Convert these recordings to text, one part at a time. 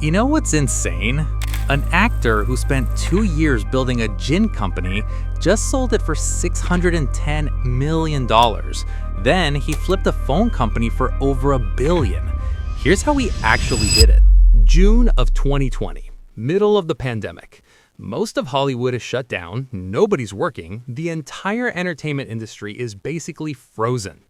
You know what's insane? An actor who spent 2 years building a gin company just sold it for $610 million. Then he flipped a phone company for over $1 billion. Here's how he actually did it. June of 2020, middle of the pandemic. Most of Hollywood is shut down, nobody's working, the entire entertainment industry is basically frozen.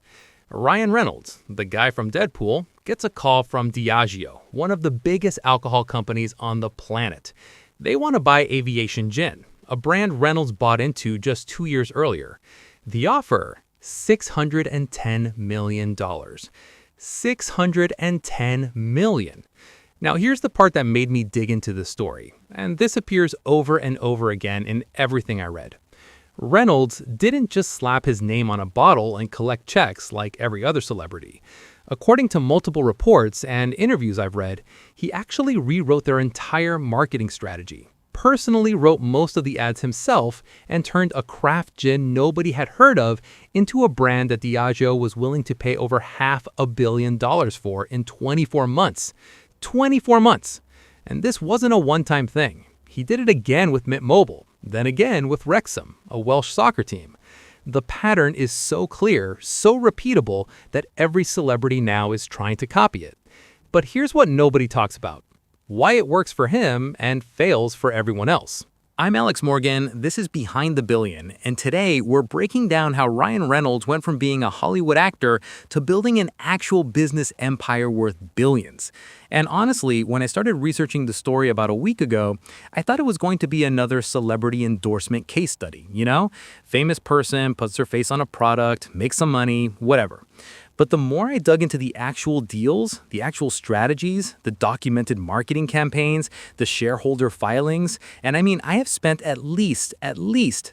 Ryan Reynolds, the guy from Deadpool, gets a call from Diageo, one of the biggest alcohol companies on the planet. They want to buy Aviation Gin, a brand Reynolds bought into just 2 years earlier. The offer, $610 million. $610 million. Now here's the part that made me dig into the story, and this appears over and over again in everything I read. Reynolds didn't just slap his name on a bottle and collect checks like every other celebrity. According to multiple reports and interviews I've read, he actually rewrote their entire marketing strategy, personally wrote most of the ads himself, and turned a craft gin nobody had heard of into a brand that Diageo was willing to pay over $500 million for in 24 months. 24 months! And this wasn't a one-time thing. He did it again with Mint Mobile, then again with Wrexham, a Welsh soccer team. The pattern is so clear, so repeatable, that every celebrity now is trying to copy it. But here's what nobody talks about: why it works for him and fails for everyone else. I'm Alex Morgan, this is Behind the Billion, and today we're breaking down how Ryan Reynolds went from being a Hollywood actor to building an actual business empire worth billions. And honestly, when I started researching the story about a week ago, I thought it was going to be another celebrity endorsement case study, you know? Famous person puts their face on a product, makes some money, whatever. But the more I dug into the actual deals, the actual strategies, the documented marketing campaigns, the shareholder filings, and I have spent at least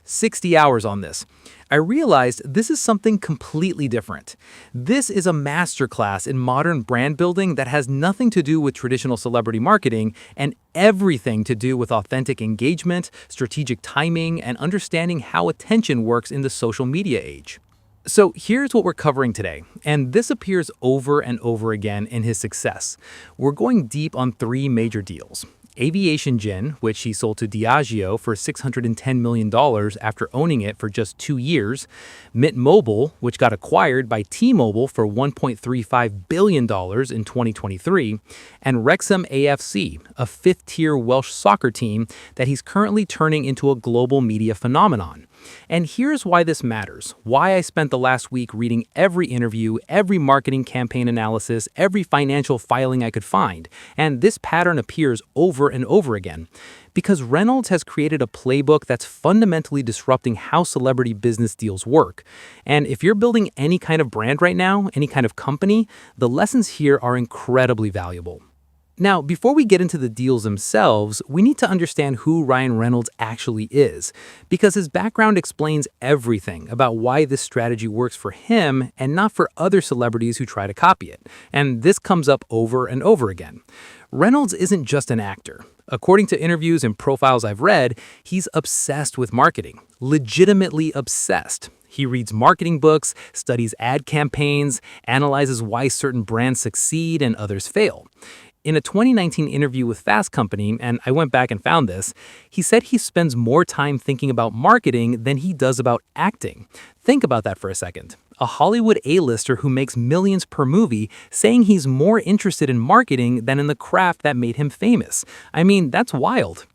60 hours on this, I realized this is something completely different. This is a masterclass in modern brand building that has nothing to do with traditional celebrity marketing and everything to do with authentic engagement, strategic timing, and understanding how attention works in the social media age. So here's what we're covering today, and this appears over and over again in his success. We're going deep on 3 major deals. Aviation Gin, which he sold to Diageo for $610 million after owning it for just 2 years. Mint Mobile, which got acquired by T-Mobile for $1.35 billion in 2023. And Wrexham AFC, a 5th-tier Welsh soccer team that he's currently turning into a global media phenomenon. And here's why this matters, why I spent the last week reading every interview, every marketing campaign analysis, every financial filing I could find. And this pattern appears over and over again. Because Reynolds has created a playbook that's fundamentally disrupting how celebrity business deals work. And if you're building any kind of brand right now, any kind of company, the lessons here are incredibly valuable. Now, before we get into the deals themselves, we need to understand who Ryan Reynolds actually is, because his background explains everything about why this strategy works for him and not for other celebrities who try to copy it. And this comes up over and over again. Reynolds isn't just an actor. According to interviews and profiles I've read, he's obsessed with marketing, legitimately obsessed. He reads marketing books, studies ad campaigns, analyzes why certain brands succeed and others fail. In a 2019 interview with Fast Company, and I went back and found this, he said he spends more time thinking about marketing than he does about acting. Think about that for a second. A Hollywood A-lister who makes millions per movie saying he's more interested in marketing than in the craft that made him famous. That's wild.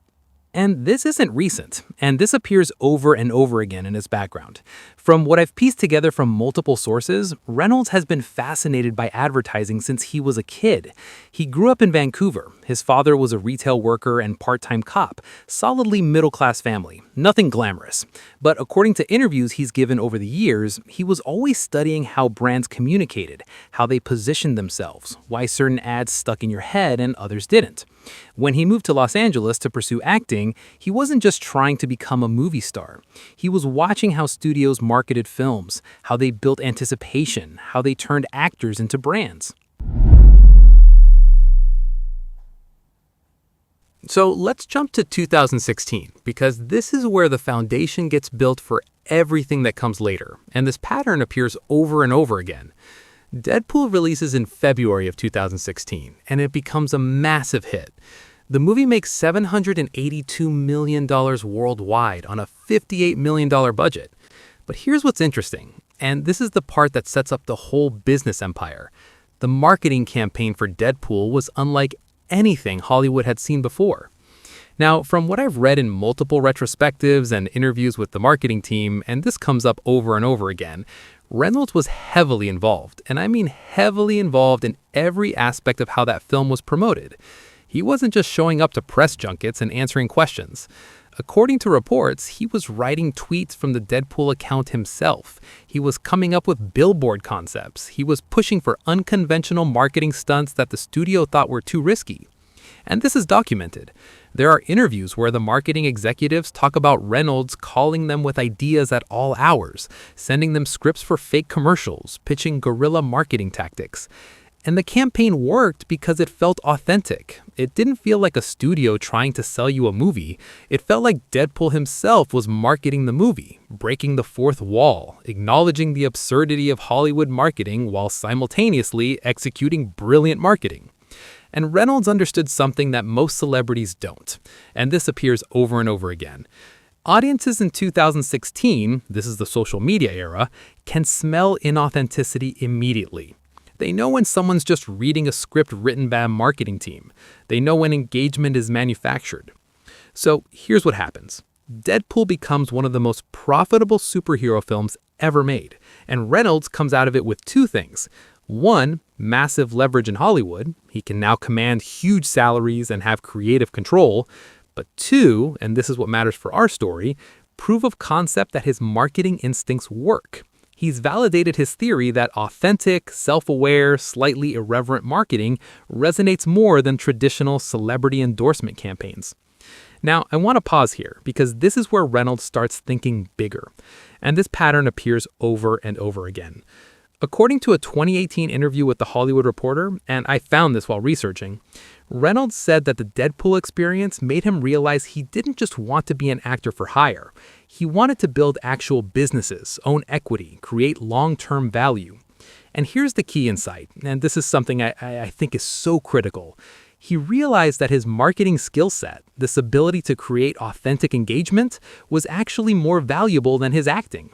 And this isn't recent, and this appears over and over again in his background. From what I've pieced together from multiple sources, Reynolds has been fascinated by advertising since he was a kid. He grew up in Vancouver. His father was a retail worker and part-time cop, solidly middle-class family, nothing glamorous. But according to interviews he's given over the years, he was always studying how brands communicated, how they positioned themselves, why certain ads stuck in your head and others didn't. When he moved to Los Angeles to pursue acting, he wasn't just trying to become a movie star. He was watching how studios marketed films, how they built anticipation, how they turned actors into brands. So let's jump to 2016, because this is where the foundation gets built for everything that comes later, and this pattern appears over and over again. Deadpool releases in February of 2016, and it becomes a massive hit. The movie makes $782 million worldwide on a $58 million budget. But here's what's interesting, and this is the part that sets up the whole business empire. The marketing campaign for Deadpool was unlike anything Hollywood had seen before. Now, from what I've read in multiple retrospectives and interviews with the marketing team, and this comes up over and over again, Reynolds was heavily involved, and I mean heavily involved in every aspect of how that film was promoted. He wasn't just showing up to press junkets and answering questions. According to reports, he was writing tweets from the Deadpool account himself. He was coming up with billboard concepts. He was pushing for unconventional marketing stunts that the studio thought were too risky. And this is documented. There are interviews where the marketing executives talk about Reynolds calling them with ideas at all hours, sending them scripts for fake commercials, pitching guerrilla marketing tactics. And the campaign worked because it felt authentic. It didn't feel like a studio trying to sell you a movie. It felt like Deadpool himself was marketing the movie, breaking the fourth wall, acknowledging the absurdity of Hollywood marketing while simultaneously executing brilliant marketing. And Reynolds understood something that most celebrities don't, and this appears over and over again. Audiences in 2016, this is the social media era, can smell inauthenticity immediately. They know when someone's just reading a script written by a marketing team. They know when engagement is manufactured. So here's what happens. Deadpool becomes one of the most profitable superhero films ever made, and Reynolds comes out of it with two things. One, massive leverage in Hollywood. He can now command huge salaries and have creative control. But two, and this is what matters for our story, proof of concept that his marketing instincts work. He's validated his theory that authentic, self-aware, slightly irreverent marketing resonates more than traditional celebrity endorsement campaigns. Now, I want to pause here because this is where Reynolds starts thinking bigger, and this pattern appears over and over again. According to a 2018 interview with The Hollywood Reporter, and I found this while researching, Reynolds said that the Deadpool experience made him realize he didn't just want to be an actor for hire. He wanted to build actual businesses, own equity, create long-term value. And here's the key insight, and this is something I think is so critical. He realized that his marketing skill set, this ability to create authentic engagement, was actually more valuable than his acting.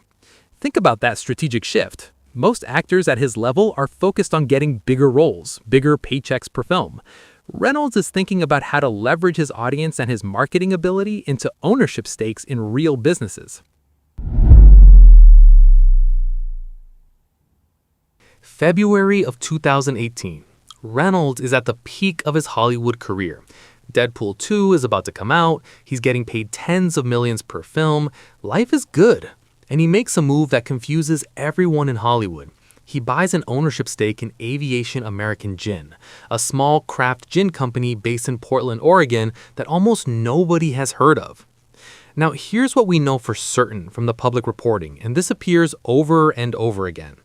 Think about that strategic shift. Most actors at his level are focused on getting bigger roles, bigger paychecks per film. Reynolds is thinking about how to leverage his audience and his marketing ability into ownership stakes in real businesses. February of 2018. Reynolds is at the peak of his Hollywood career. Deadpool 2 is about to come out. He's getting paid tens of millions per film. Life is good. And he makes a move that confuses everyone in Hollywood. He buys an ownership stake in Aviation Gin, a small craft gin company based in Portland, Oregon that almost nobody has heard of. Now, here's what we know for certain from the public reporting, and this appears over and over again.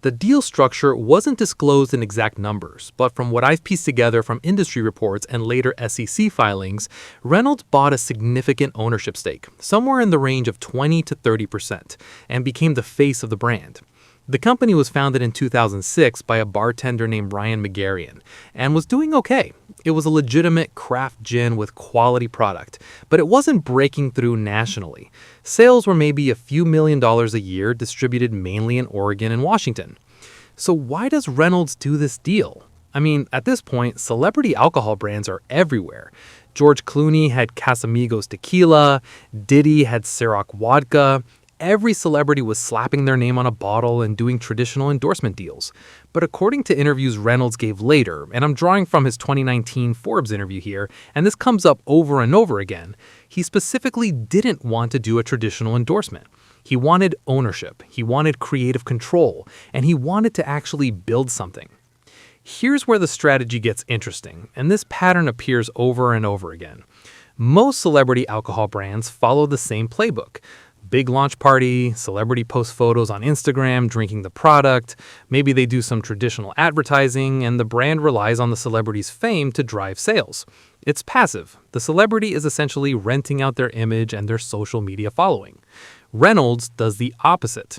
The deal structure wasn't disclosed in exact numbers, but from what I've pieced together from industry reports and later SEC filings, Reynolds bought a significant ownership stake, somewhere in the range of 20 to 30%, and became the face of the brand. The company was founded in 2006 by a bartender named Ryan McGarrian, and was doing okay. It was a legitimate craft gin with quality product, but it wasn't breaking through nationally. Sales were maybe a few $1 million a year, distributed mainly in Oregon and Washington. So why does Reynolds do this deal? I mean, at this point, celebrity alcohol brands are everywhere. George Clooney had Casamigos tequila, Diddy had Ciroc vodka. Every celebrity was slapping their name on a bottle and doing traditional endorsement deals. But according to interviews Reynolds gave later, and I'm drawing from his 2019 Forbes interview here, and this comes up over and over again, he specifically didn't want to do a traditional endorsement. He wanted ownership, he wanted creative control, and he wanted to actually build something. Here's where the strategy gets interesting, and this pattern appears over and over again. Most celebrity alcohol brands follow the same playbook. Big launch party, celebrity post photos on Instagram drinking the product, maybe they do some traditional advertising, and the brand relies on the celebrity's fame to drive sales. It's passive. The celebrity is essentially renting out their image and their social media following. Reynolds does the opposite.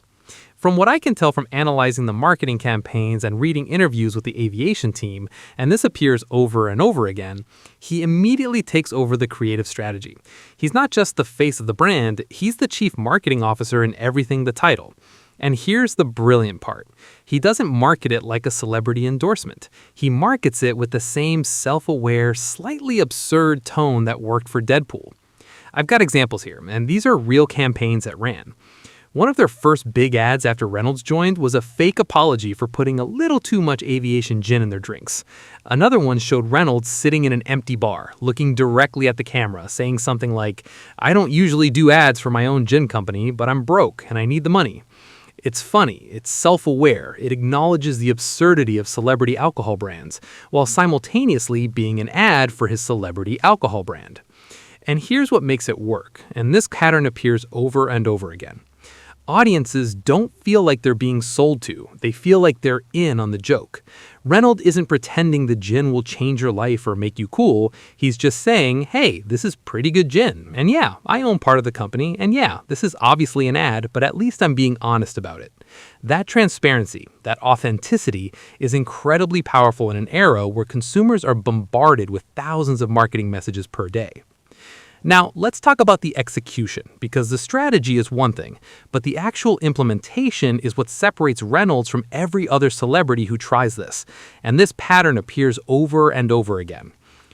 From what I can tell from analyzing the marketing campaigns and reading interviews with the aviation team, and this appears over and over again, he immediately takes over the creative strategy. He's not just the face of the brand, he's the chief marketing officer in everything the title. And here's the brilliant part. He doesn't market it like a celebrity endorsement. He markets it with the same self-aware, slightly absurd tone that worked for Deadpool. I've got examples here, and these are real campaigns that ran. One of their first big ads after Reynolds joined was a fake apology for putting a little too much Aviation Gin in their drinks. Another one showed Reynolds sitting in an empty bar, looking directly at the camera, saying something like, "I don't usually do ads for my own gin company, but I'm broke and I need the money." It's funny, it's self-aware, it acknowledges the absurdity of celebrity alcohol brands, while simultaneously being an ad for his celebrity alcohol brand. And here's what makes it work, and this pattern appears over and over again. Audiences don't feel like they're being sold to. They feel like they're in on the joke. Reynolds isn't pretending the gin will change your life or make you cool. He's just saying, hey, this is pretty good gin. And yeah, I own part of the company. And yeah, this is obviously an ad, but at least I'm being honest about it. That transparency, that authenticity is incredibly powerful in an era where consumers are bombarded with thousands of marketing messages per day. Now, let's talk about the execution, because the strategy is one thing, but the actual implementation is what separates Reynolds from every other celebrity who tries this, and this pattern appears over and over again.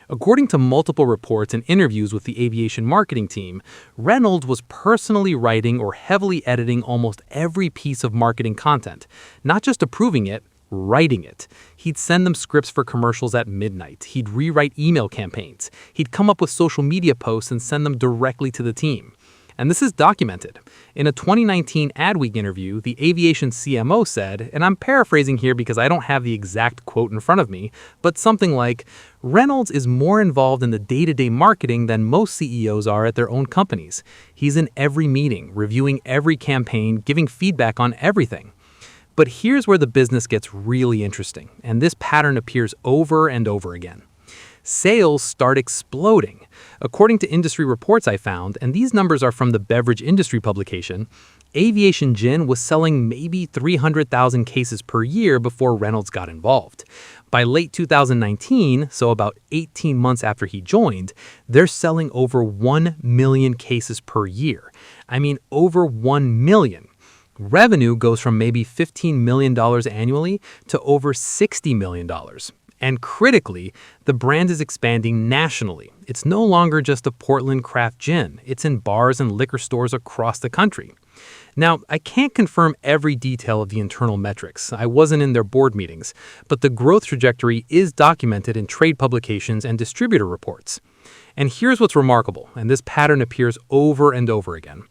According to multiple reports and interviews with the aviation marketing team, Reynolds was personally writing or heavily editing almost every piece of marketing content, not just approving it, writing it. He'd send them scripts for commercials at midnight. He'd rewrite email campaigns. He'd come up with social media posts and send them directly to the team. And this is documented. In a 2019 Adweek interview, the aviation CMO said, and I'm paraphrasing here because I don't have the exact quote in front of me, but something like, "Reynolds is more involved in the day-to-day marketing than most CEOs are at their own companies. He's in every meeting, reviewing every campaign, giving feedback on everything." But here's where the business gets really interesting, and this pattern appears over and over again. Sales start exploding. According to industry reports I found, and these numbers are from the beverage industry publication, Aviation Gin was selling maybe 300,000 cases per year before Reynolds got involved. By late 2019, so about 18 months after he joined, they're selling over 1 million cases per year. I mean, over 1 million. Revenue goes from maybe $15 million annually to over $60 million. And critically, the brand is expanding nationally. It's no longer just a Portland craft gin. It's in bars and liquor stores across the country. Now, I can't confirm every detail of the internal metrics. I wasn't in their board meetings, but the growth trajectory is documented in trade publications and distributor reports. And here's what's remarkable, and this pattern appears over and over again.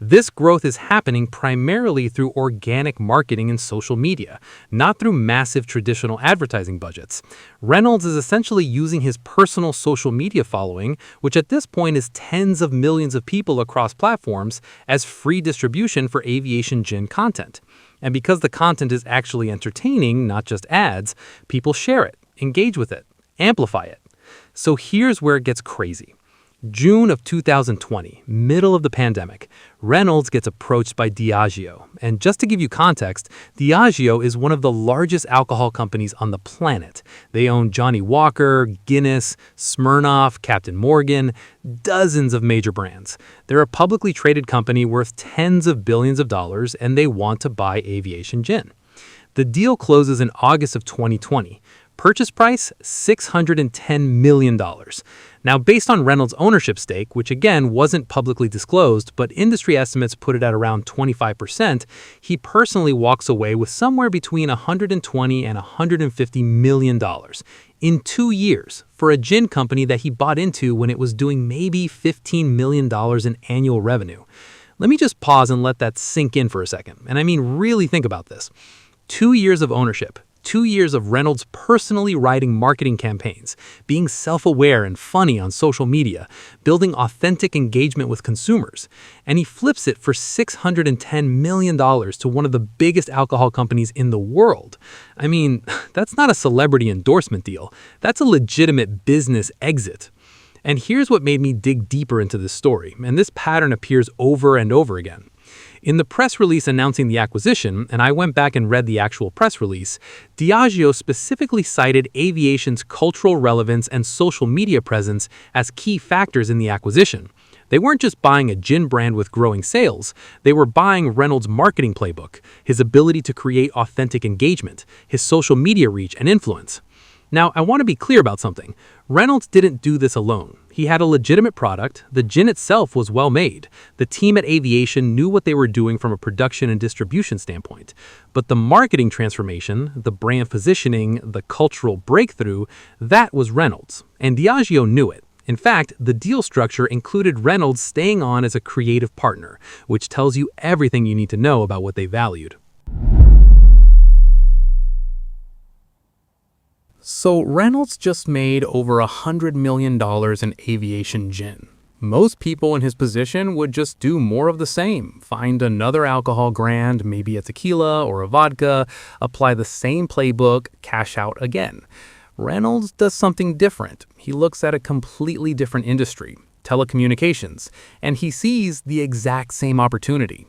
This growth is happening primarily through organic marketing and social media, not through massive traditional advertising budgets. Reynolds is essentially using his personal social media following, which at this point is tens of millions of people across platforms, as free distribution for Aviation Gin content. And because the content is actually entertaining, not just ads, people share it, engage with it, amplify it. So here's where it gets crazy. June of 2020, middle of the pandemic, Reynolds gets approached by Diageo. And just to give you context, Diageo is one of the largest alcohol companies on the planet. They own Johnnie Walker, Guinness, Smirnoff, Captain Morgan, dozens of major brands. They're a publicly traded company worth tens of billions of dollars, and they want to buy Aviation Gin. The deal closes in August of 2020. Purchase price, $610 million. Now, based on Reynolds' ownership stake, which again wasn't publicly disclosed, but industry estimates put it at around 25%, he personally walks away with somewhere between $120 and $150 million in 2 years for a gin company that he bought into when it was doing maybe $15 million in annual revenue. Let me just pause and let that sink in for a second. And I mean, really think about this. 2 years of ownership. 2 years of Reynolds personally writing marketing campaigns, being self-aware and funny on social media, building authentic engagement with consumers. And he flips it for $610 million to one of the biggest alcohol companies in the world. I mean, that's not a celebrity endorsement deal. That's a legitimate business exit. And here's what made me dig deeper into this story, and this pattern appears over and over again. In the press release announcing the acquisition, and I went back and read the actual press release, Diageo specifically cited aviation's cultural relevance and social media presence as key factors in the acquisition. They weren't just buying a gin brand with growing sales, they were buying Reynolds' marketing playbook, his ability to create authentic engagement, his social media reach and influence. Now, I want to be clear about something. Reynolds didn't do this alone. He had a legitimate product, the gin itself was well made, the team at Aviation knew what they were doing from a production and distribution standpoint. But the marketing transformation, the brand positioning, the cultural breakthrough, that was Reynolds. And Diageo knew it. In fact, the deal structure included Reynolds staying on as a creative partner, which tells you everything you need to know about what they valued. So Reynolds just made over $100 million in Aviation Gin. Most people in his position would just do more of the same, find another alcohol brand, maybe a tequila or a vodka, apply the same playbook, cash out again. Reynolds does something different. He looks at a completely different industry, telecommunications, and he sees the exact same opportunity.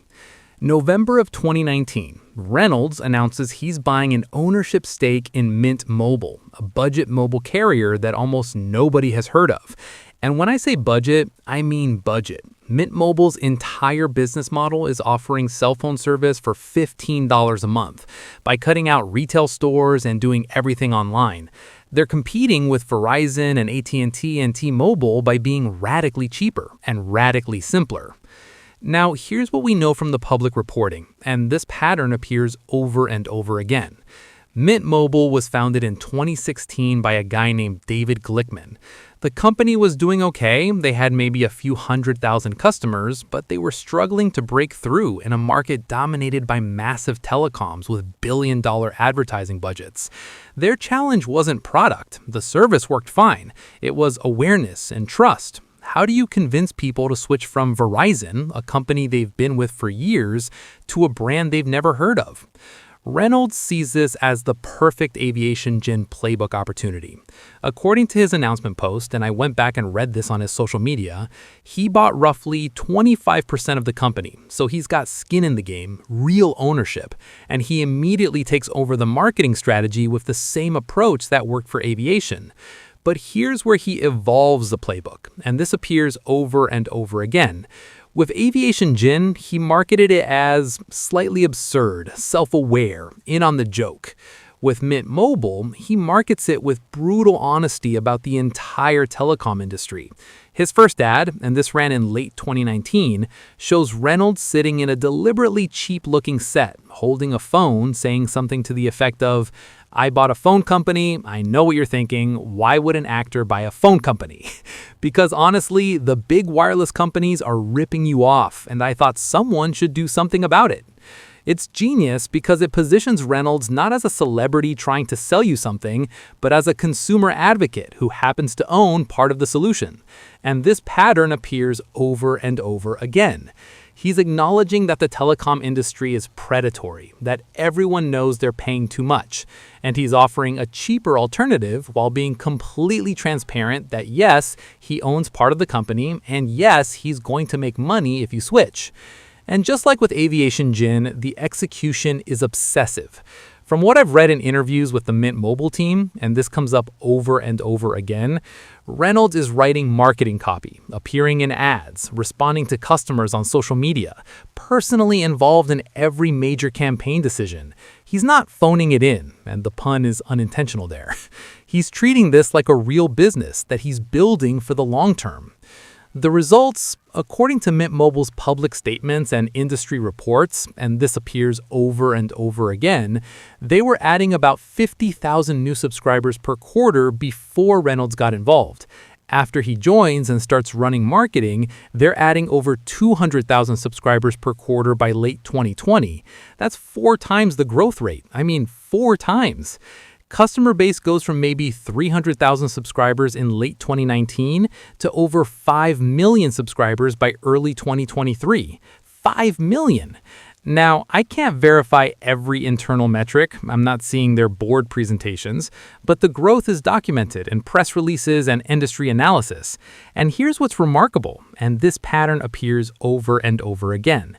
November of 2019, Reynolds announces he's buying an ownership stake in Mint Mobile, a budget mobile carrier that almost nobody has heard of. And when I say budget, I mean budget. Mint Mobile's entire business model is offering cell phone service for $15 a month by cutting out retail stores and doing everything online. They're competing with Verizon and AT&T and T-Mobile by being radically cheaper and radically simpler. Now, here's what we know from the public reporting, and this pattern appears over and over again. Mint Mobile was founded in 2016 by a guy named David Glickman. The company was doing okay, they had maybe a few 100,000 customers, but they were struggling to break through in a market dominated by massive telecoms with billion-dollar advertising budgets. Their challenge wasn't product, the service worked fine, it was awareness and trust. How do you convince people to switch from Verizon, a company they've been with for years, to a brand they've never heard of? Reynolds sees this as the perfect Aviation Gin playbook opportunity. According to his announcement post, and I went back and read this on his social media, he bought roughly 25% of the company, so he's got skin in the game, real ownership, and he immediately takes over the marketing strategy with the same approach that worked for Aviation. But here's where he evolves the playbook, and this appears over and over again. With Aviation Gin, he marketed it as slightly absurd, self-aware, in on the joke. With Mint Mobile, he markets it with brutal honesty about the entire telecom industry. His first ad, and this ran in late 2019, shows Reynolds sitting in a deliberately cheap-looking set, holding a phone, saying something to the effect of, "I bought a phone company, I know what you're thinking, why would an actor buy a phone company?" Because honestly, the big wireless companies are ripping you off, and I thought someone should do something about it. It's genius because it positions Reynolds not as a celebrity trying to sell you something, but as a consumer advocate who happens to own part of the solution. And this pattern appears over and over again. He's acknowledging that the telecom industry is predatory, that everyone knows they're paying too much, and he's offering a cheaper alternative while being completely transparent that yes, he owns part of the company, and yes, he's going to make money if you switch. And just like with Aviation Gin, the execution is obsessive. From what I've read in interviews with the Mint Mobile team, and this comes up over and over again, Reynolds is writing marketing copy, appearing in ads, responding to customers on social media, personally involved in every major campaign decision. He's not phoning it in, and the pun is unintentional there. He's treating this like a real business that he's building for the long term. The results, according to Mint Mobile's public statements and industry reports, and this appears over and over again, they were adding about 50,000 new subscribers per quarter before Reynolds got involved. After he joins and starts running marketing, they're adding over 200,000 subscribers per quarter by late 2020. That's 4 times the growth rate. 4 times. Customer base goes from maybe 300,000 subscribers in late 2019 to over 5 million subscribers by early 2023. 5 million! Now, I can't verify every internal metric, I'm not seeing their board presentations, but the growth is documented in press releases and industry analysis. And here's what's remarkable, and this pattern appears over and over again.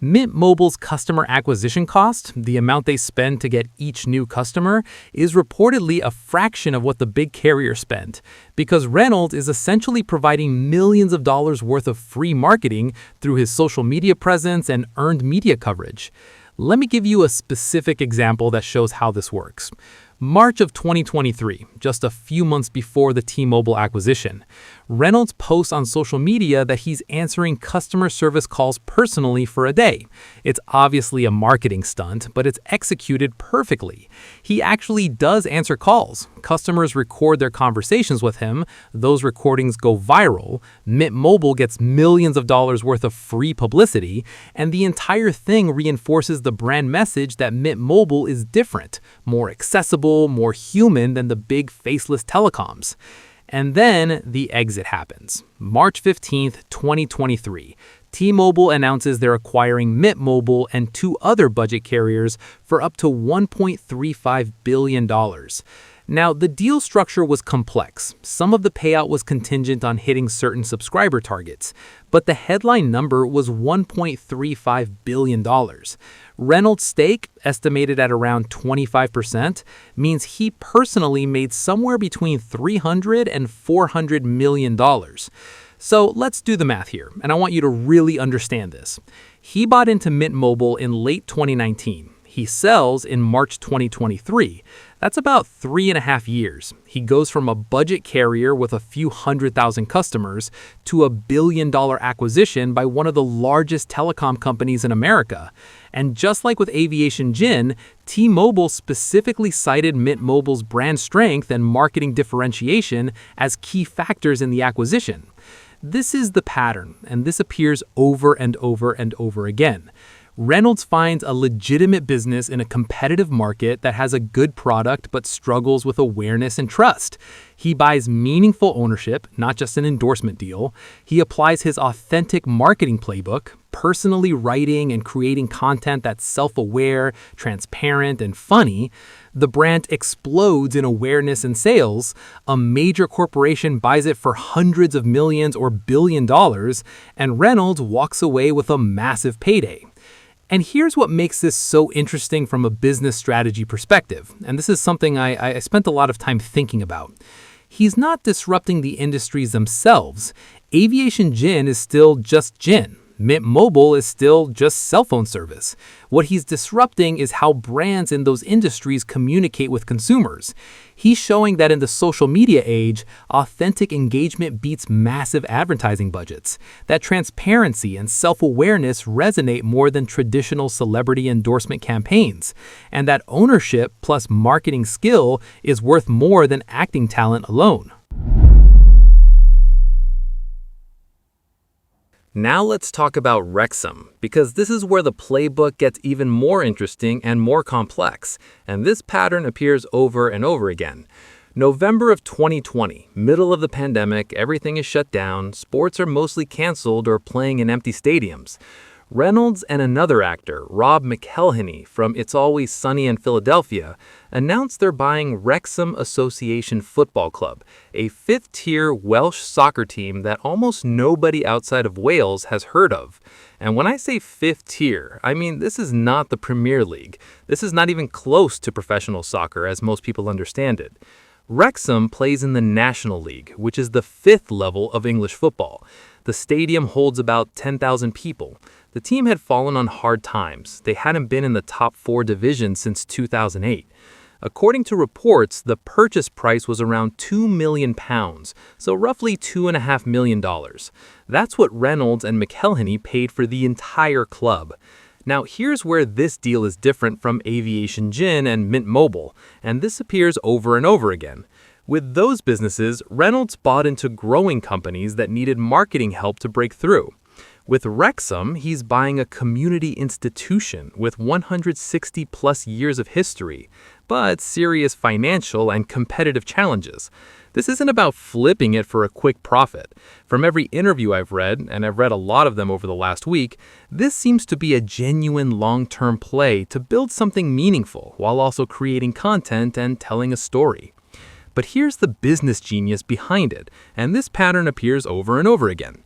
Mint Mobile's customer acquisition cost, the amount they spend to get each new customer, is reportedly a fraction of what the big carriers spend, because Reynolds is essentially providing millions of dollars worth of free marketing through his social media presence and earned media coverage. Let me give you a specific example that shows how this works. March of 2023, just a few months before the T-Mobile acquisition, Reynolds posts on social media that he's answering customer service calls personally for a day. It's obviously a marketing stunt, but it's executed perfectly. He actually does answer calls. Customers record their conversations with him. Those recordings go viral. Mint Mobile gets millions of dollars worth of free publicity, and the entire thing reinforces the brand message that Mint Mobile is different, more accessible, more human than the big faceless telecoms. And then the exit happens. March 15th, 2023. T-Mobile announces they're acquiring Mint Mobile and two other budget carriers for up to $1.35 billion. Now, the deal structure was complex. Some of the payout was contingent on hitting certain subscriber targets, but the headline number was $1.35 billion. Reynolds' stake, estimated at around 25%, means he personally made somewhere between $300 and $400 million. So let's do the math here, and I want you to really understand this. He bought into Mint Mobile in late 2019. He sells in March 2023. That's about 3.5 years. He goes from a budget carrier with a few 100,000 customers to a billion-dollar acquisition by one of the largest telecom companies in America. And just like with Aviation Gin, T-Mobile specifically cited Mint Mobile's brand strength and marketing differentiation as key factors in the acquisition. This is the pattern, and this appears over and over and over again. Reynolds finds a legitimate business in a competitive market that has a good product but struggles with awareness and trust. He buys meaningful ownership, not just an endorsement deal. He applies his authentic marketing playbook, personally writing and creating content that's self-aware, transparent, and funny. The brand explodes in awareness and sales. A major corporation buys it for hundreds of millions or $1 billion, and Reynolds walks away with a massive payday. And here's what makes this so interesting from a business strategy perspective, and this is something I spent a lot of time thinking about. He's not disrupting the industries themselves. Aviation Gin is still just gin. Mint Mobile is still just cell phone service. What he's disrupting is how brands in those industries communicate with consumers. He's showing that in the social media age, authentic engagement beats massive advertising budgets, that transparency and self-awareness resonate more than traditional celebrity endorsement campaigns, and that ownership plus marketing skill is worth more than acting talent alone. Now let's talk about Wrexham, because this is where the playbook gets even more interesting and more complex, and this pattern appears over and over again. November of 2020, middle of the pandemic, everything is shut down, sports are mostly canceled or playing in empty stadiums. Reynolds and another actor, Rob McElhenney from It's Always Sunny in Philadelphia, announced they're buying Wrexham Association Football Club, a fifth-tier Welsh soccer team that almost nobody outside of Wales has heard of. And when I say fifth tier, I mean this is not the Premier League. This is not even close to professional soccer as most people understand it. Wrexham plays in the National League, which is the fifth level of English football. The stadium holds about 10,000 people. The team had fallen on hard times. They hadn't been in the top 4 divisions since 2008. According to reports, the purchase price was around £2 million, so roughly $2.5 million. That's what Reynolds and McElhenney paid for the entire club. Now, here's where this deal is different from Aviation Gin and Mint Mobile, and this appears over and over again. With those businesses, Reynolds bought into growing companies that needed marketing help to break through. With Wrexham, he's buying a community institution with 160-plus years of history, but serious financial and competitive challenges. This isn't about flipping it for a quick profit. From every interview I've read, and I've read a lot of them over the last week, this seems to be a genuine long-term play to build something meaningful while also creating content and telling a story. But here's the business genius behind it, and this pattern appears over and over again.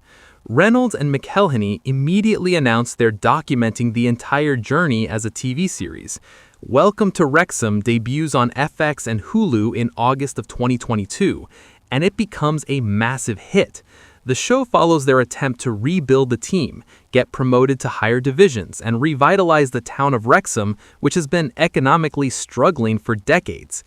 Reynolds and McElhenney immediately announced they're documenting the entire journey as a TV series. Welcome to Wrexham debuts on FX and Hulu in August of 2022, and it becomes a massive hit. The show follows their attempt to rebuild the team, get promoted to higher divisions, and revitalize the town of Wrexham, which has been economically struggling for decades.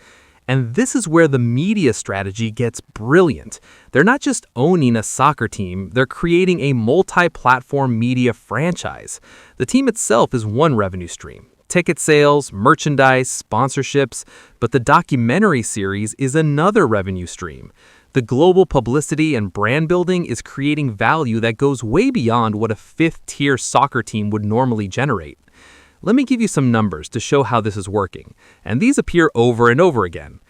And this is where the media strategy gets brilliant. They're not just owning a soccer team, they're creating a multi-platform media franchise. The team itself is one revenue stream. Ticket sales, merchandise, sponsorships, but the documentary series is another revenue stream. The global publicity and brand building is creating value that goes way beyond what a fifth-tier soccer team would normally generate. Let me give you some numbers to show how this is working, and these appear over and over again.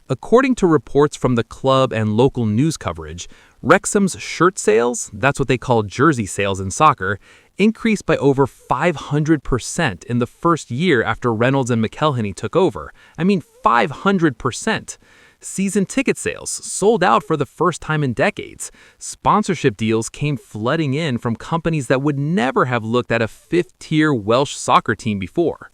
According to reports from the club and local news coverage, Wrexham's shirt sales, that's what they call jersey sales in soccer, increased by over 500% in the first year after Reynolds and McElhenney took over. I mean, 500%. Season ticket sales sold out for the first time in decades. Sponsorship deals came flooding in from companies that would never have looked at a fifth-tier Welsh soccer team before.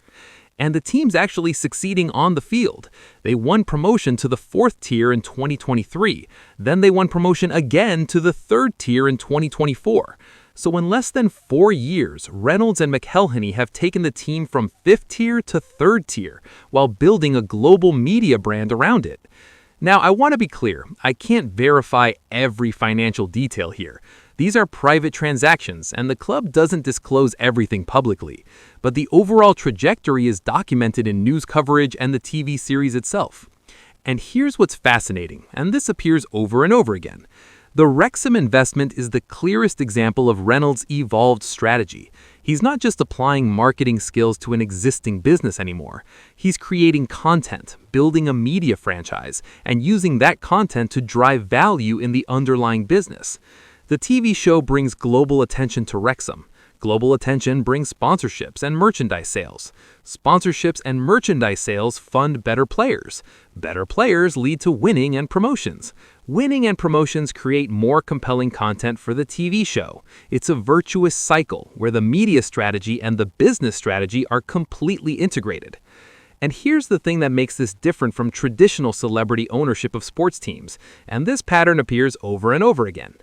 And the team's actually succeeding on the field. They won promotion to the fourth tier in 2023. Then they won promotion again to the third tier in 2024. So in less than 4 years, Reynolds and McElhenney have taken the team from fifth tier to third tier, while building a global media brand around it. Now, I want to be clear, I can't verify every financial detail here. These are private transactions, and the club doesn't disclose everything publicly. But the overall trajectory is documented in news coverage and the TV series itself. And here's what's fascinating, and this appears over and over again. The Wrexham investment is the clearest example of Reynolds' evolved strategy. He's not just applying marketing skills to an existing business anymore. He's creating content, building a media franchise, and using that content to drive value in the underlying business. The TV show brings global attention to Wrexham. Global attention brings sponsorships and merchandise sales. Sponsorships and merchandise sales fund better players. Better players lead to winning and promotions. Winning and promotions create more compelling content for the TV show. It's a virtuous cycle where the media strategy and the business strategy are completely integrated. And here's the thing that makes this different from traditional celebrity ownership of sports teams, and this pattern appears over and over again.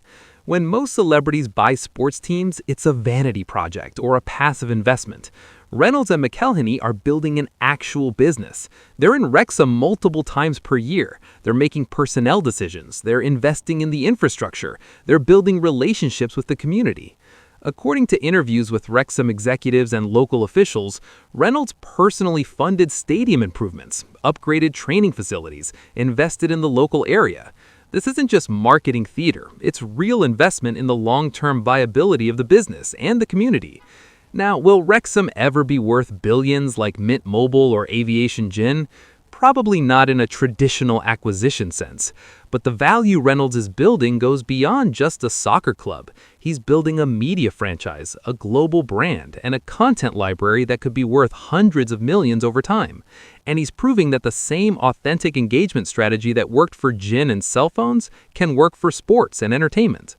When most celebrities buy sports teams, it's a vanity project or a passive investment. Reynolds and McElhenney are building an actual business. They're in Wrexham multiple times per year. They're making personnel decisions. They're investing in the infrastructure. They're building relationships with the community. According to interviews with Wrexham executives and local officials, Reynolds personally funded stadium improvements, upgraded training facilities, invested in the local area. This isn't just marketing theater, it's real investment in the long-term viability of the business and the community. Now, will Wrexham ever be worth billions like Mint Mobile or Aviation Gin? Probably not in a traditional acquisition sense, but the value Reynolds is building goes beyond just a soccer club. He's building a media franchise, a global brand, and a content library that could be worth hundreds of millions over time. And he's proving that the same authentic engagement strategy that worked for gin and cell phones can work for sports and entertainment.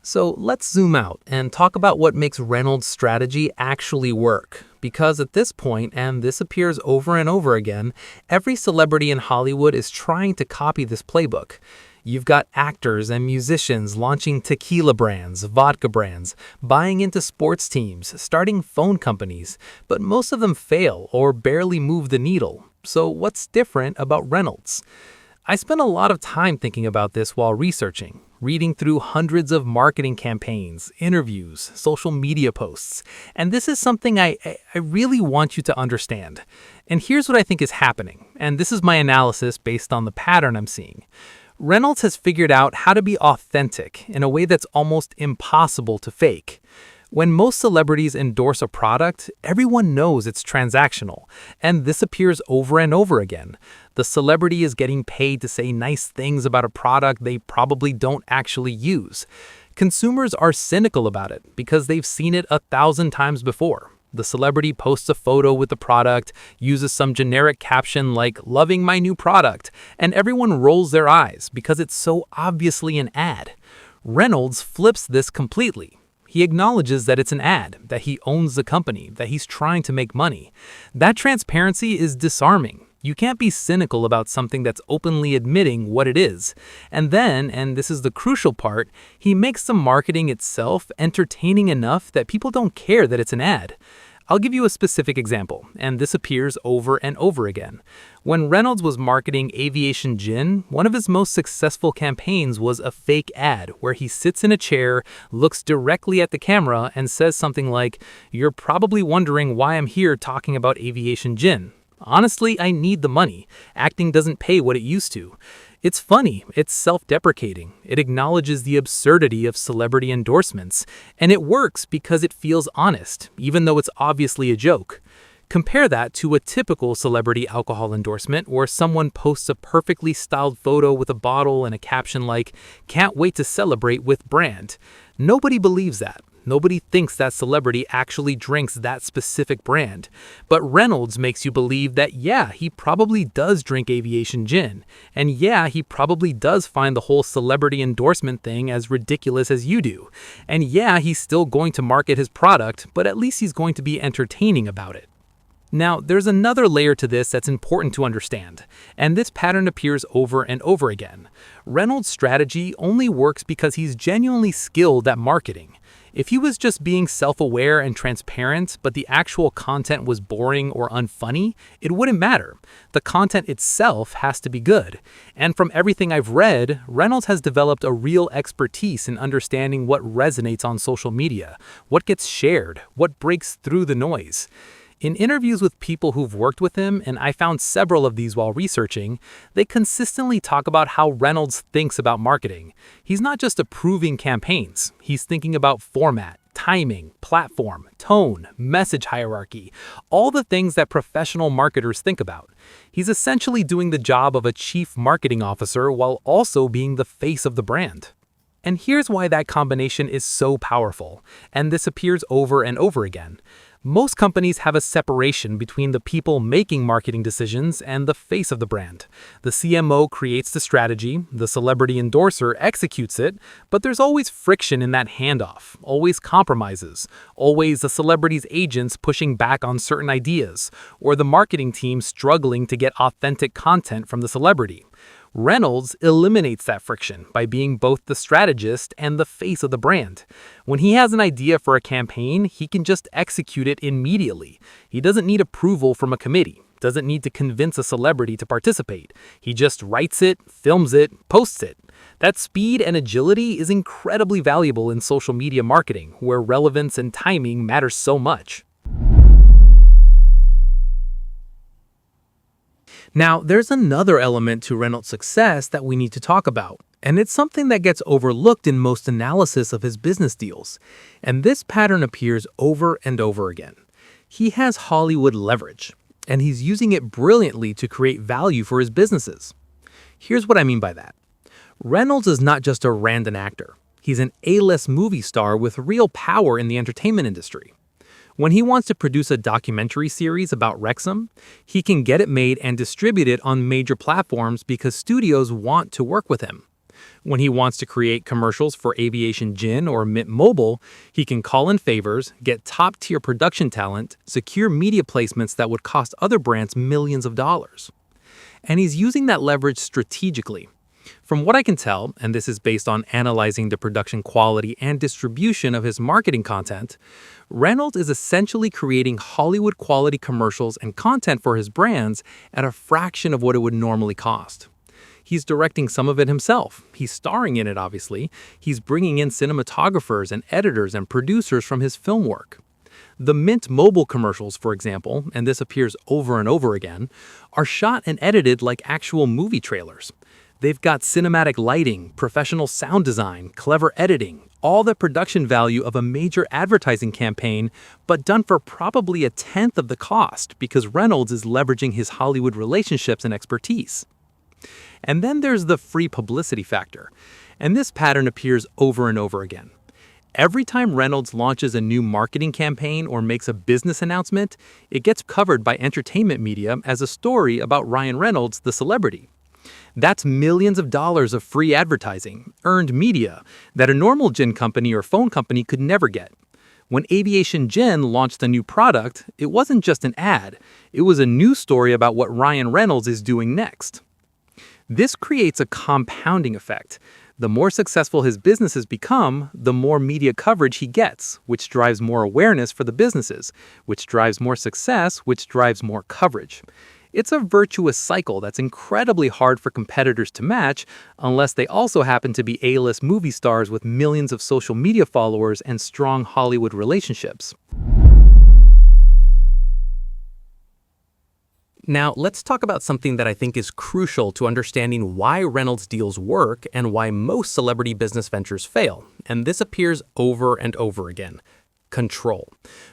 So let's zoom out and talk about what makes Reynolds' strategy actually work. Because at this point, and this appears over and over again, every celebrity in Hollywood is trying to copy this playbook. You've got actors and musicians launching tequila brands, vodka brands, buying into sports teams, starting phone companies, but most of them fail or barely move the needle. So what's different about Reynolds? I spent a lot of time thinking about this while researching, reading through hundreds of marketing campaigns, interviews, social media posts, and this is something I really want you to understand. And here's what I think is happening, and this is my analysis based on the pattern I'm seeing. Reynolds has figured out how to be authentic in a way that's almost impossible to fake. When most celebrities endorse a product, everyone knows it's transactional, and this appears over and over again. The celebrity is getting paid to say nice things about a product they probably don't actually use. Consumers are cynical about it because they've seen it 1,000 times before. The celebrity posts a photo with the product, uses some generic caption like "loving my new product," and everyone rolls their eyes because it's so obviously an ad. Reynolds flips this completely. He acknowledges that it's an ad, that he owns the company, that he's trying to make money. That transparency is disarming. You can't be cynical about something that's openly admitting what it is. And then, and this is the crucial part, he makes the marketing itself entertaining enough that people don't care that it's an ad. I'll give you a specific example, and this appears over and over again. When Reynolds was marketing Aviation Gin, one of his most successful campaigns was a fake ad where he sits in a chair, looks directly at the camera, and says something like, "You're probably wondering why I'm here talking about Aviation Gin. Honestly, I need the money. Acting doesn't pay what it used to." It's funny, it's self-deprecating, it acknowledges the absurdity of celebrity endorsements, and it works because it feels honest, even though it's obviously a joke. Compare that to a typical celebrity alcohol endorsement where someone posts a perfectly styled photo with a bottle and a caption like, "Can't wait to celebrate with brand." Nobody believes that. Nobody thinks that celebrity actually drinks that specific brand. But Reynolds makes you believe that, yeah, he probably does drink Aviation Gin. And yeah, he probably does find the whole celebrity endorsement thing as ridiculous as you do. And yeah, he's still going to market his product, but at least he's going to be entertaining about it. Now, there's another layer to this that's important to understand, and this pattern appears over and over again. Reynolds' strategy only works because he's genuinely skilled at marketing. If he was just being self-aware and transparent, but the actual content was boring or unfunny, it wouldn't matter. The content itself has to be good. And from everything I've read, Reynolds has developed a real expertise in understanding what resonates on social media, what gets shared, what breaks through the noise. In interviews with people who've worked with him, and I found several of these while researching, they consistently talk about how Reynolds thinks about marketing. He's not just approving campaigns, he's thinking about format, timing, platform, tone, message hierarchy, all the things that professional marketers think about. He's essentially doing the job of a chief marketing officer while also being the face of the brand. And here's why that combination is so powerful, and this appears over and over again. Most companies have a separation between the people making marketing decisions and the face of the brand. The CMO creates the strategy, the celebrity endorser executes it, but there's always friction in that handoff, always compromises, always the celebrity's agents pushing back on certain ideas, or the marketing team struggling to get authentic content from the celebrity. Reynolds eliminates that friction by being both the strategist and the face of the brand. When he has an idea for a campaign, he can just execute it immediately. He doesn't need approval from a committee, doesn't need to convince a celebrity to participate. He just writes it, films it, posts it. That speed and agility is incredibly valuable in social media marketing, where relevance and timing matter so much. Now, there's another element to Reynolds' success that we need to talk about, and it's something that gets overlooked in most analysis of his business deals. And this pattern appears over and over again. He has Hollywood leverage, and he's using it brilliantly to create value for his businesses. Here's what I mean by that. Reynolds is not just a random actor. He's an A-list movie star with real power in the entertainment industry. When he wants to produce a documentary series about Wrexham, he can get it made and distribute it on major platforms because studios want to work with him. When he wants to create commercials for Aviation Gin or Mint Mobile, he can call in favors, get top-tier production talent, secure media placements that would cost other brands millions of dollars. And he's using that leverage strategically. From what I can tell, and this is based on analyzing the production quality and distribution of his marketing content, Reynolds is essentially creating Hollywood-quality commercials and content for his brands at a fraction of what it would normally cost. He's directing some of it himself. He's starring in it, obviously. He's bringing in cinematographers and editors and producers from his film work. The Mint Mobile commercials, for example, and this appears over and over again, are shot and edited like actual movie trailers. They've got cinematic lighting, professional sound design, clever editing, all the production value of a major advertising campaign, but done for probably a tenth of the cost because Reynolds is leveraging his Hollywood relationships and expertise. And then there's the free publicity factor, and this pattern appears over and over again. Every time Reynolds launches a new marketing campaign or makes a business announcement, it gets covered by entertainment media as a story about Ryan Reynolds, the celebrity. That's millions of dollars of free advertising, earned media, that a normal gin company or phone company could never get. When Aviation Gin launched a new product, it wasn't just an ad, it was a news story about what Ryan Reynolds is doing next. This creates a compounding effect. The more successful his businesses become, the more media coverage he gets, which drives more awareness for the businesses, which drives more success, which drives more coverage. It's a virtuous cycle that's incredibly hard for competitors to match unless they also happen to be A-list movie stars with millions of social media followers and strong Hollywood relationships. Now, let's talk about something that I think is crucial to understanding why Reynolds deals work and why most celebrity business ventures fail, and this appears over and over again. Control.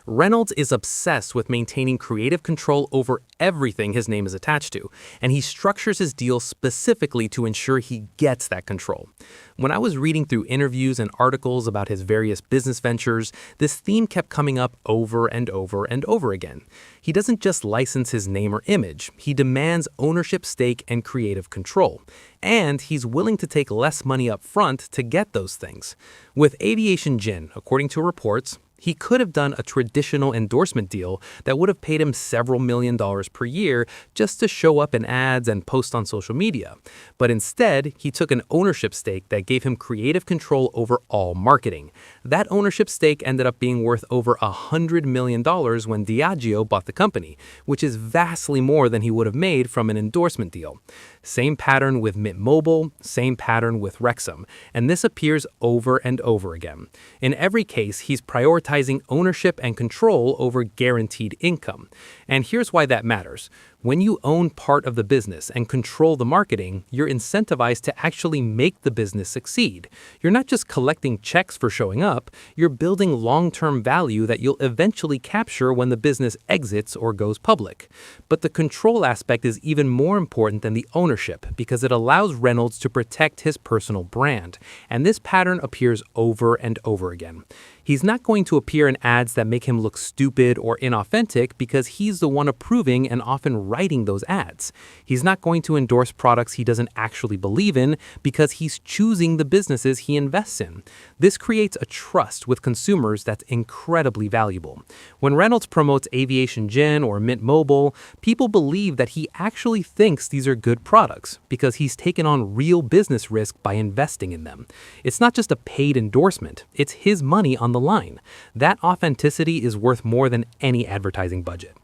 Reynolds is obsessed with maintaining creative control over everything his name is attached to, and he structures his deals specifically to ensure he gets that control. When I was reading through interviews and articles about his various business ventures, this theme kept coming up over and over and over again. He doesn't just license his name or image, he demands ownership, stake, and creative control. And he's willing to take less money up front to get those things. With Aviation Gin, according to reports, he could have done a traditional endorsement deal that would have paid him several $1,000,000 per year just to show up in ads and post on social media. But instead, he took an ownership stake that gave him creative control over all marketing. That ownership stake ended up being worth over $100 million when Diageo bought the company, which is vastly more than he would have made from an endorsement deal. Same pattern with Mint Mobile, same pattern with Wrexham, and this appears over and over again. In every case, he's prioritizing ownership and control over guaranteed income. And here's why that matters. When you own part of the business and control the marketing, you're incentivized to actually make the business succeed. You're not just collecting checks for showing up, you're building long-term value that you'll eventually capture when the business exits or goes public. But the control aspect is even more important than the ownership because it allows Reynolds to protect his personal brand. And this pattern appears over and over again. He's not going to appear in ads that make him look stupid or inauthentic because he's the one approving and often writing those ads. He's not going to endorse products he doesn't actually believe in because he's choosing the businesses he invests in. This creates a trust with consumers that's incredibly valuable. When Reynolds promotes Aviation Gin or Mint Mobile, people believe that he actually thinks these are good products because he's taken on real business risk by investing in them. It's not just a paid endorsement, it's his money on the line. That authenticity is worth more than any advertising budget.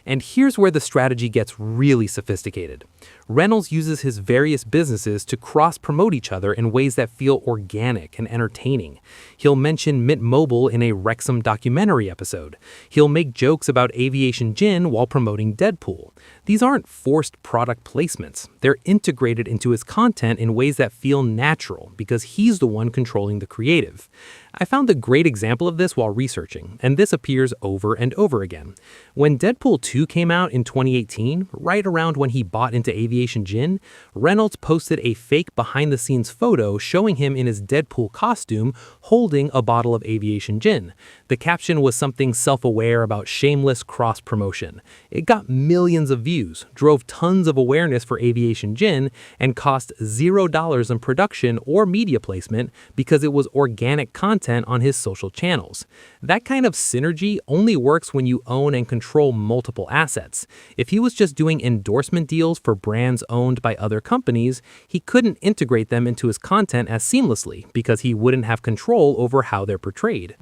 And here's where the strategy gets really sophisticated. Reynolds uses his various businesses to cross-promote each other in ways that feel organic and entertaining. He'll mention Mint Mobile in a Wrexham documentary episode. He'll make jokes about Aviation Gin while promoting Deadpool. These aren't forced product placements. They're integrated into his content in ways that feel natural because he's the one controlling the creative. I found a great example of this while researching, and this appears over and over again. When Deadpool 2 came out in 2018, right around when he bought into Aviation Gin, Reynolds posted a fake behind-the-scenes photo showing him in his Deadpool costume holding a bottle of Aviation Gin. The caption was something self-aware about shameless cross-promotion. It got millions of views, drove tons of awareness for Aviation Gin, and cost $0 in production or media placement because it was organic content on his social channels. That kind of synergy only works when you own and control multiple assets. If he was just doing endorsement deals for brands owned by other companies, he couldn't integrate them into his content as seamlessly because he wouldn't have control over how they're portrayed.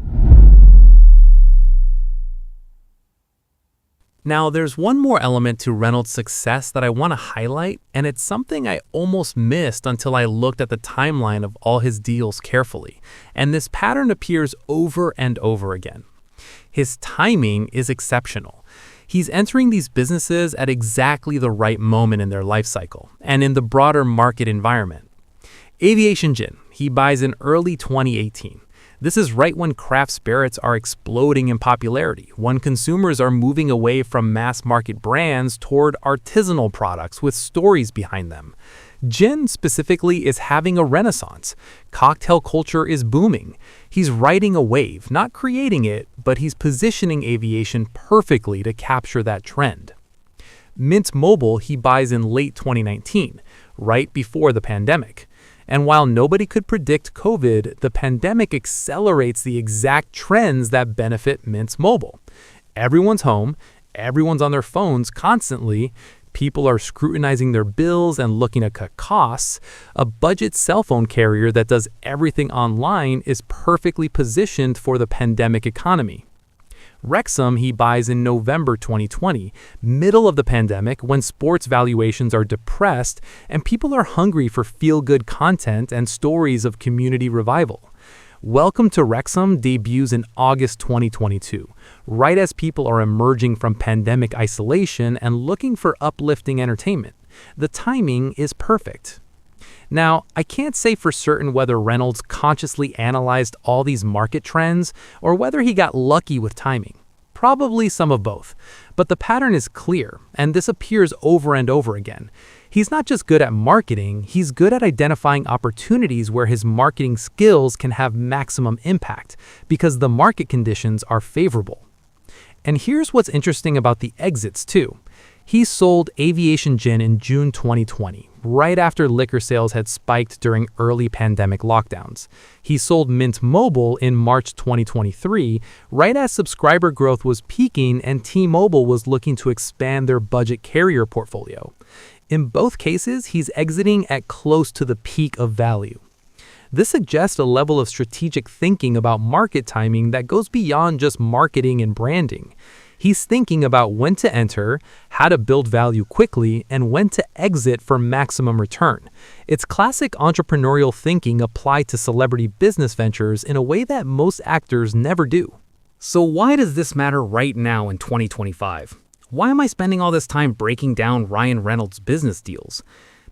Now, there's one more element to Reynolds' success that I want to highlight, and it's something I almost missed until I looked at the timeline of all his deals carefully. And this pattern appears over and over again. His timing is exceptional. He's entering these businesses at exactly the right moment in their life cycle and in the broader market environment. Aviation Gin, he buys in early 2018. This is right when craft spirits are exploding in popularity, when consumers are moving away from mass market brands toward artisanal products with stories behind them. Gin specifically is having a renaissance. Cocktail culture is booming. He's riding a wave, not creating it, but he's positioning aviation perfectly to capture that trend. Mint Mobile he buys in late 2019, right before the pandemic. And while nobody could predict COVID, the pandemic accelerates the exact trends that benefit Mint Mobile. Everyone's home, everyone's on their phones constantly, people are scrutinizing their bills and looking to cut costs. A budget cell phone carrier that does everything online is perfectly positioned for the pandemic economy. Wrexham he buys in November 2020, middle of the pandemic when sports valuations are depressed and people are hungry for feel-good content and stories of community revival. Welcome to Wrexham debuts in August 2022, right as people are emerging from pandemic isolation and looking for uplifting entertainment. The timing is perfect. Now, I can't say for certain whether Reynolds consciously analyzed all these market trends or whether he got lucky with timing. Probably some of both. But the pattern is clear, and this appears over and over again. He's not just good at marketing, he's good at identifying opportunities where his marketing skills can have maximum impact because the market conditions are favorable. And here's what's interesting about the exits too. He sold Aviation Gin in June 2020, right after liquor sales had spiked during early pandemic lockdowns. He sold Mint Mobile in March 2023, right as subscriber growth was peaking and T-Mobile was looking to expand their budget carrier portfolio. In both cases, he's exiting at close to the peak of value. This suggests a level of strategic thinking about market timing that goes beyond just marketing and branding. He's thinking about when to enter, how to build value quickly, and when to exit for maximum return. It's classic entrepreneurial thinking applied to celebrity business ventures in a way that most actors never do. So why does this matter right now in 2025? Why am I spending all this time breaking down Ryan Reynolds' business deals?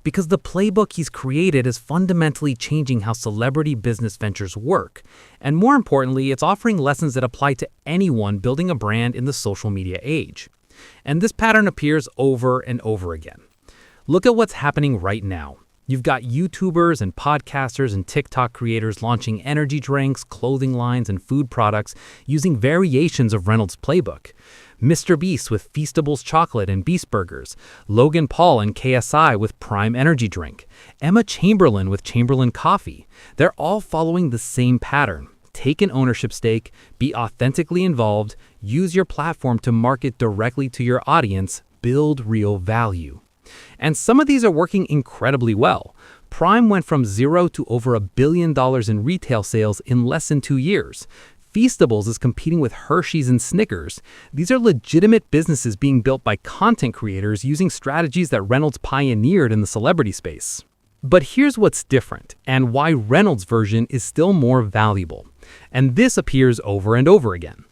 Because the playbook he's created is fundamentally changing how celebrity business ventures work. And more importantly, it's offering lessons that apply to anyone building a brand in the social media age. And this pattern appears over and over again. Look at what's happening right now. You've got YouTubers and podcasters and TikTok creators launching energy drinks, clothing lines, and food products using variations of Reynolds' playbook. MrBeast with Feastables chocolate and Beast burgers, Logan Paul and KSI with Prime energy drink, Emma Chamberlain with Chamberlain coffee. They're all following the same pattern. Take an ownership stake, be authentically involved, use your platform to market directly to your audience, build real value. And some of these are working incredibly well. Prime went from zero to over $1 billion in retail sales in less than 2 years. Feastables is competing with Hershey's and Snickers. These are legitimate businesses being built by content creators using strategies that Reynolds pioneered in the celebrity space. But here's what's different, and why Reynolds' version is still more valuable. And this appears over and over again.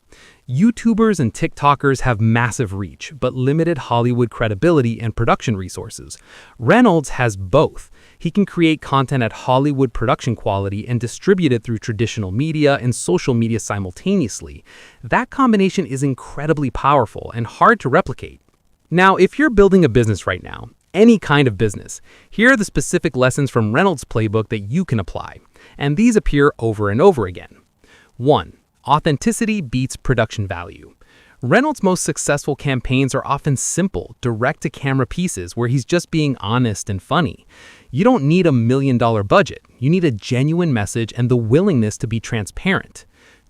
YouTubers and TikTokers have massive reach, but limited Hollywood credibility and production resources. Reynolds has both. He can create content at Hollywood production quality and distribute it through traditional media and social media simultaneously. That combination is incredibly powerful and hard to replicate. Now, if you're building a business right now, any kind of business, here are the specific lessons from Reynolds' playbook that you can apply. And these appear over and over again. 1. Authenticity beats production value. Reynolds' most successful campaigns are often simple, direct-to-camera pieces where he's just being honest and funny. You don't need $1 million budget. You need a genuine message and the willingness to be transparent.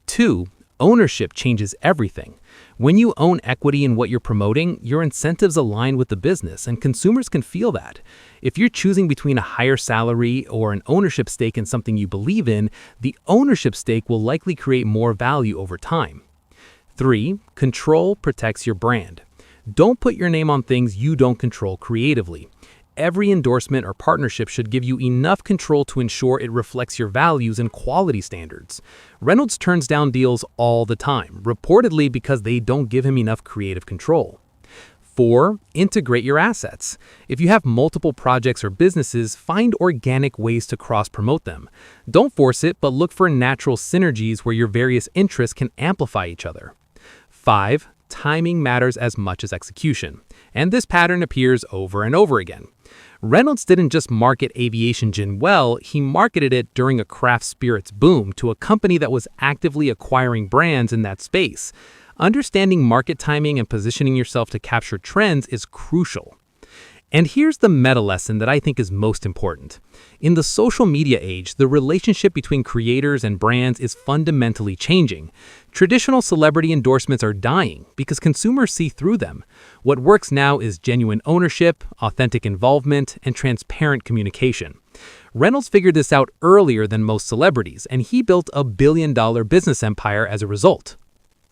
2. Ownership changes everything. When you own equity in what you're promoting, your incentives align with the business, and consumers can feel that. If you're choosing between a higher salary or an ownership stake in something you believe in, the ownership stake will likely create more value over time. 3. Control protects your brand. Don't put your name on things you don't control creatively. Every endorsement or partnership should give you enough control to ensure it reflects your values and quality standards. Reynolds turns down deals all the time, reportedly because they don't give him enough creative control. 4. Integrate your assets. If you have multiple projects or businesses, find organic ways to cross-promote them. Don't force it, but look for natural synergies where your various interests can amplify each other. 5. Timing matters as much as execution. And this pattern appears over and over again. Reynolds didn't just market Aviation Gin well, he marketed it during a craft spirits boom to a company that was actively acquiring brands in that space. Understanding market timing and positioning yourself to capture trends is crucial. And here's the meta lesson that I think is most important. In the social media age, the relationship between creators and brands is fundamentally changing. Traditional celebrity endorsements are dying because consumers see through them. What works now is genuine ownership, authentic involvement, and transparent communication. Reynolds figured this out earlier than most celebrities, and he built a billion-dollar business empire as a result.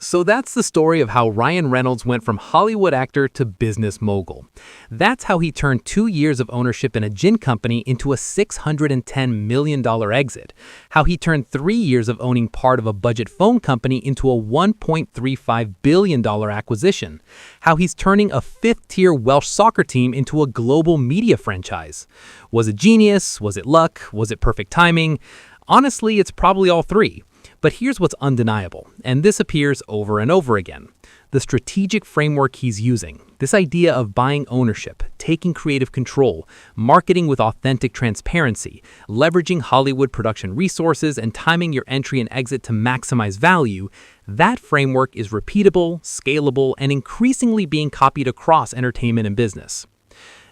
So that's the story of how Ryan Reynolds went from Hollywood actor to business mogul. That's how he turned 2 years of ownership in a gin company into a $610 million exit. How he turned 3 years of owning part of a budget phone company into a $1.35 billion acquisition. How he's turning a fifth-tier Welsh soccer team into a global media franchise. Was it genius? Was it luck? Was it perfect timing? Honestly, it's probably all three. But here's what's undeniable, and this appears over and over again. The strategic framework he's using, this idea of buying ownership, taking creative control, marketing with authentic transparency, leveraging Hollywood production resources, and timing your entry and exit to maximize value, that framework is repeatable, scalable, and increasingly being copied across entertainment and business.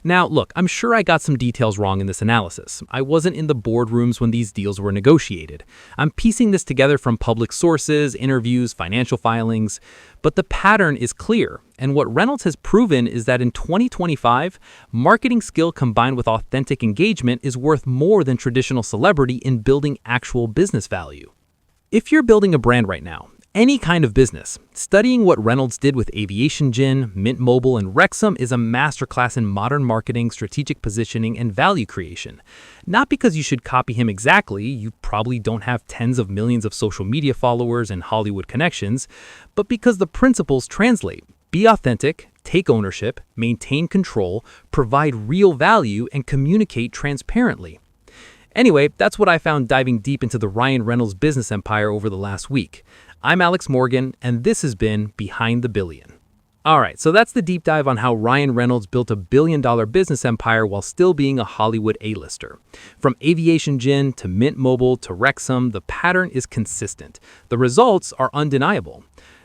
Now, look, I'm sure I got some details wrong in this analysis. I wasn't in the boardrooms when these deals were negotiated. I'm piecing this together from public sources, interviews, financial filings. But the pattern is clear, and what Reynolds has proven is that in 2025, marketing skill combined with authentic engagement is worth more than traditional celebrity in building actual business value. If you're building a brand right now, any kind of business, studying what Reynolds did with Aviation Gin, Mint Mobile, and Wrexham is a masterclass in modern marketing, strategic positioning, and value creation. Not because you should copy him exactly, you probably don't have tens of millions of social media followers and Hollywood connections, but because the principles translate. Be authentic, take ownership, maintain control, provide real value, and communicate transparently. Anyway, that's what I found diving deep into the Ryan Reynolds business empire over the last week. I'm Alex Morgan, and this has been Behind the Billion. All right, so that's the deep dive on how Ryan Reynolds built a billion-dollar business empire while still being a Hollywood A-lister. From Aviation Gin to Mint Mobile to Wrexham, the pattern is consistent. The results are undeniable.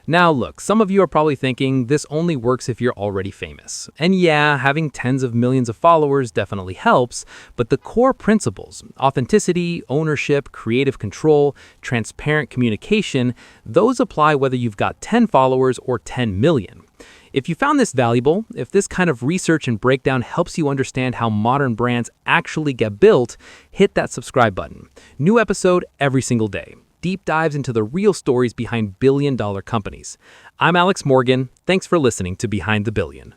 Now look, some of you are probably thinking this only works if you're already famous. And yeah, having tens of millions of followers definitely helps, but the core principles, authenticity, ownership, creative control, transparent communication, those apply whether you've got 10 followers or 10 million. If you found this valuable, if this kind of research and breakdown helps you understand how modern brands actually get built, hit that subscribe button. New episode every single day. Deep dives into the real stories behind billion-dollar companies. I'm Alex Morgan. Thanks for listening to Behind the Billion.